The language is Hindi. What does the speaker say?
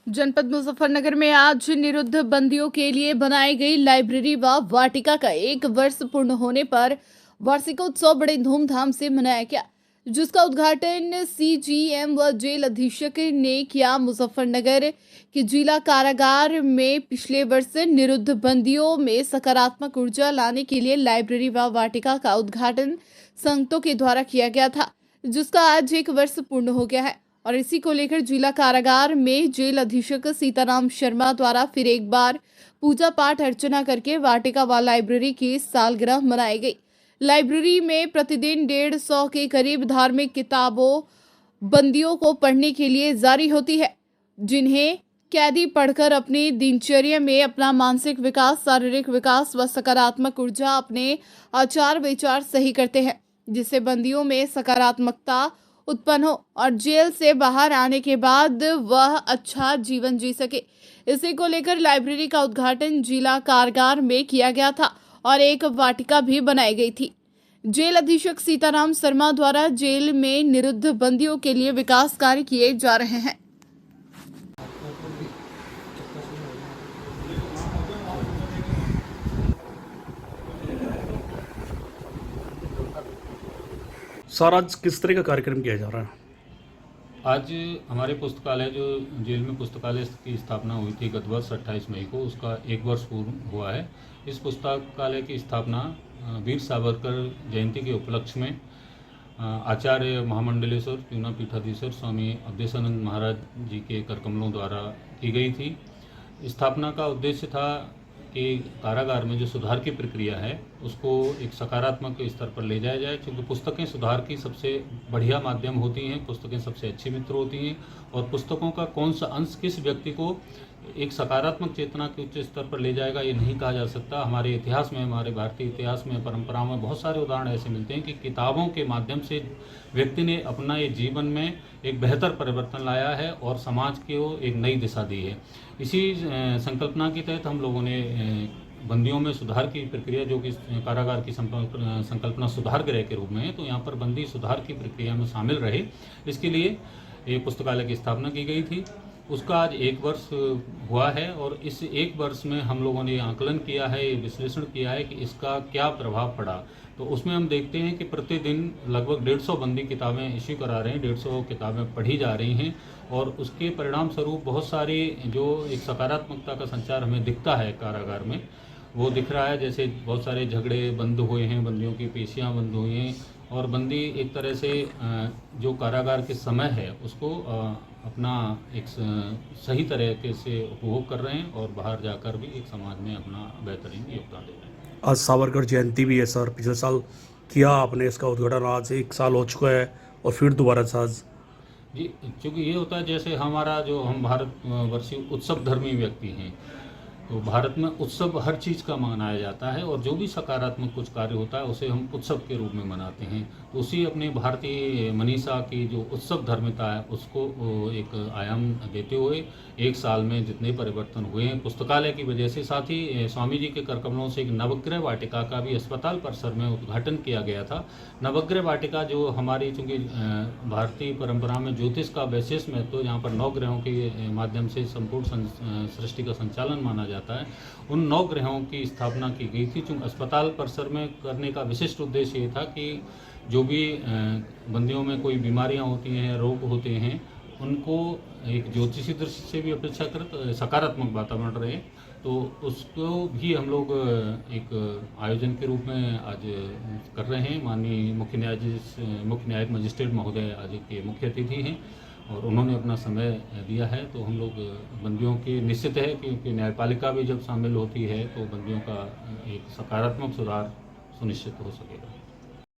जनपद मुजफ्फरनगर में आज निरुद्ध बंदियों के लिए बनाई गई लाइब्रेरी व वाटिका का 1 वर्ष पूर्ण होने पर वार्षिकोत्सव बड़े धूमधाम से मनाया गया, जिसका उद्घाटन सीजीएम व जेल अधीक्षक ने किया। मुजफ्फरनगर के जिला कारागार में पिछले वर्ष निरुद्ध बंदियों में सकारात्मक ऊर्जा लाने के लिए लाइब्रेरी व वाटिका का उद्घाटन संगठनों के द्वारा किया गया था, जिसका आज 1 वर्ष पूर्ण हो गया है। और इसी को लेकर जिला कारागार में जेल अधीक्षक सीताराम शर्मा द्वारा फिर एक बार पूजा पाठ अर्चना करके वाटिका व लाइब्रेरी की सालगिरह मनाई गई। लाइब्रेरी में प्रतिदिन 150 के करीब धार्मिक किताबों बंदियों को पढ़ने के लिए जारी होती है, जिन्हें कैदी पढ़कर अपनी दिनचर्या में अपना मानसिक विकास, शारीरिक विकास व सकारात्मक ऊर्जा अपने आचार विचार सही करते हैं, जिससे बंदियों में सकारात्मकता उत्पन्न हो और जेल से बाहर आने के बाद वह अच्छा जीवन जी सके। इसी को लेकर लाइब्रेरी का उद्घाटन जिला कारागार में किया गया था और एक वाटिका भी बनाई गई थी। जेल अधीक्षक सीताराम शर्मा द्वारा जेल में निरुद्ध बंदियों के लिए विकास कार्य किए जा रहे हैं। सर, आज किस तरह का कार्यक्रम किया जा रहा है? आज हमारे पुस्तकालय जो जेल में पुस्तकालय की स्थापना हुई थी गत वर्ष 28 मई को, उसका 1 वर्ष पूर्ण हुआ है। इस पुस्तकालय की स्थापना वीर सावरकर जयंती के उपलक्ष्य में आचार्य महामंडलेश्वर चूना पीठाधीश्वर स्वामी अवधेशानंद महाराज जी के करकमलों द्वारा की गई थी। स्थापना का उद्देश्य था कि कारागार में जो सुधार की प्रक्रिया है उसको एक सकारात्मक स्तर पर ले जाया जाए, क्योंकि पुस्तकें सुधार की सबसे बढ़िया माध्यम होती हैं, पुस्तकें सबसे अच्छी मित्र होती हैं और पुस्तकों का कौन सा अंश किस व्यक्ति को एक सकारात्मक चेतना के उच्च स्तर पर ले जाएगा ये नहीं कहा जा सकता। हमारे इतिहास में, हमारे भारतीय इतिहास में, परंपराओं में बहुत सारे उदाहरण ऐसे मिलते हैं कि किताबों के माध्यम से व्यक्ति ने अपना ये जीवन में एक बेहतर परिवर्तन लाया है और समाज को एक नई दिशा दी है। इसी संकल्पना के तहत हम लोगों ने बंदियों में सुधार की प्रक्रिया, जो कि कारागार की संकल्पना सुधार गृह के रूप में है, तो यहाँ पर बंदी सुधार की प्रक्रिया में शामिल रहे, इसके लिए ये पुस्तकालय की स्थापना की गई थी। उसका आज 1 वर्ष हुआ है और इस 1 वर्ष में हम लोगों ने आकलन किया है, विश्लेषण किया है कि इसका क्या प्रभाव पड़ा। तो उसमें हम देखते हैं कि प्रतिदिन लगभग 150 बंदी किताबें इश्यू करा रहे हैं, 150 किताबें पढ़ी जा रही हैं और उसके परिणाम स्वरूप बहुत सारी जो एक सकारात्मकता का संचार हमें दिखता है कारागार में, वो दिख रहा है। जैसे बहुत सारे झगड़े बंद हुए हैं, बंदियों की पेशियाँ बंद हुई हैं और बंदी एक तरह से जो कारागार के समय है उसको अपना एक सही तरीके से उपभोग कर रहे हैं और बाहर जाकर भी एक समाज में अपना बेहतरीन योगदान दे रहे हैं। आज सावरकर जयंती भी है सर, पिछले साल किया आपने इसका उद्घाटन, आज 1 साल हो चुका है और फिर दोबारा से आज। जी, क्योंकि ये होता है जैसे हम भारतवर्षीय उत्सव धर्मी व्यक्ति हैं, तो भारत में उत्सव हर चीज़ का मनाया जाता है और जो भी सकारात्मक कुछ कार्य होता है उसे हम उत्सव के रूप में मनाते हैं। तो उसी अपने भारतीय मनीषा की जो उत्सव धर्मिता है उसको एक आयाम देते हुए 1 साल में जितने परिवर्तन हुए हैं पुस्तकालय की वजह से, साथ ही स्वामी जी के करकमलों से एक नवग्रह वाटिका का भी अस्पताल परिसर में उद्घाटन किया गया था। नवग्रह वाटिका जो हमारी, चूँकि भारतीय परंपरा में ज्योतिष का विशेष महत्व, तो यहाँ पर 9 ग्रहों के माध्यम से संपूर्ण सृष्टि का संचालन माना जाता है, उन 9 ग्रहों की स्थापना की गई थी। चूँकि अस्पताल परिसर में करने का विशिष्ट उद्देश्य ये था कि जो भी बंदियों में कोई बीमारियां होती हैं, रोग होते हैं, उनको एक ज्योतिषी दृष्टि से भी अपेक्षाकृत सकारात्मक वातावरण रहे, तो उसको भी हम लोग एक आयोजन के रूप में आज कर रहे हैं। माननीय मुख्य न्यायिक मजिस्ट्रेट महोदय आज के मुख्य अतिथि हैं और उन्होंने अपना समय दिया है। तो हम लोग बंदियों की निश्चित है, क्योंकि न्यायपालिका भी जब शामिल होती है तो बंदियों का एक सकारात्मक सुधार सुनिश्चित हो सकेगा।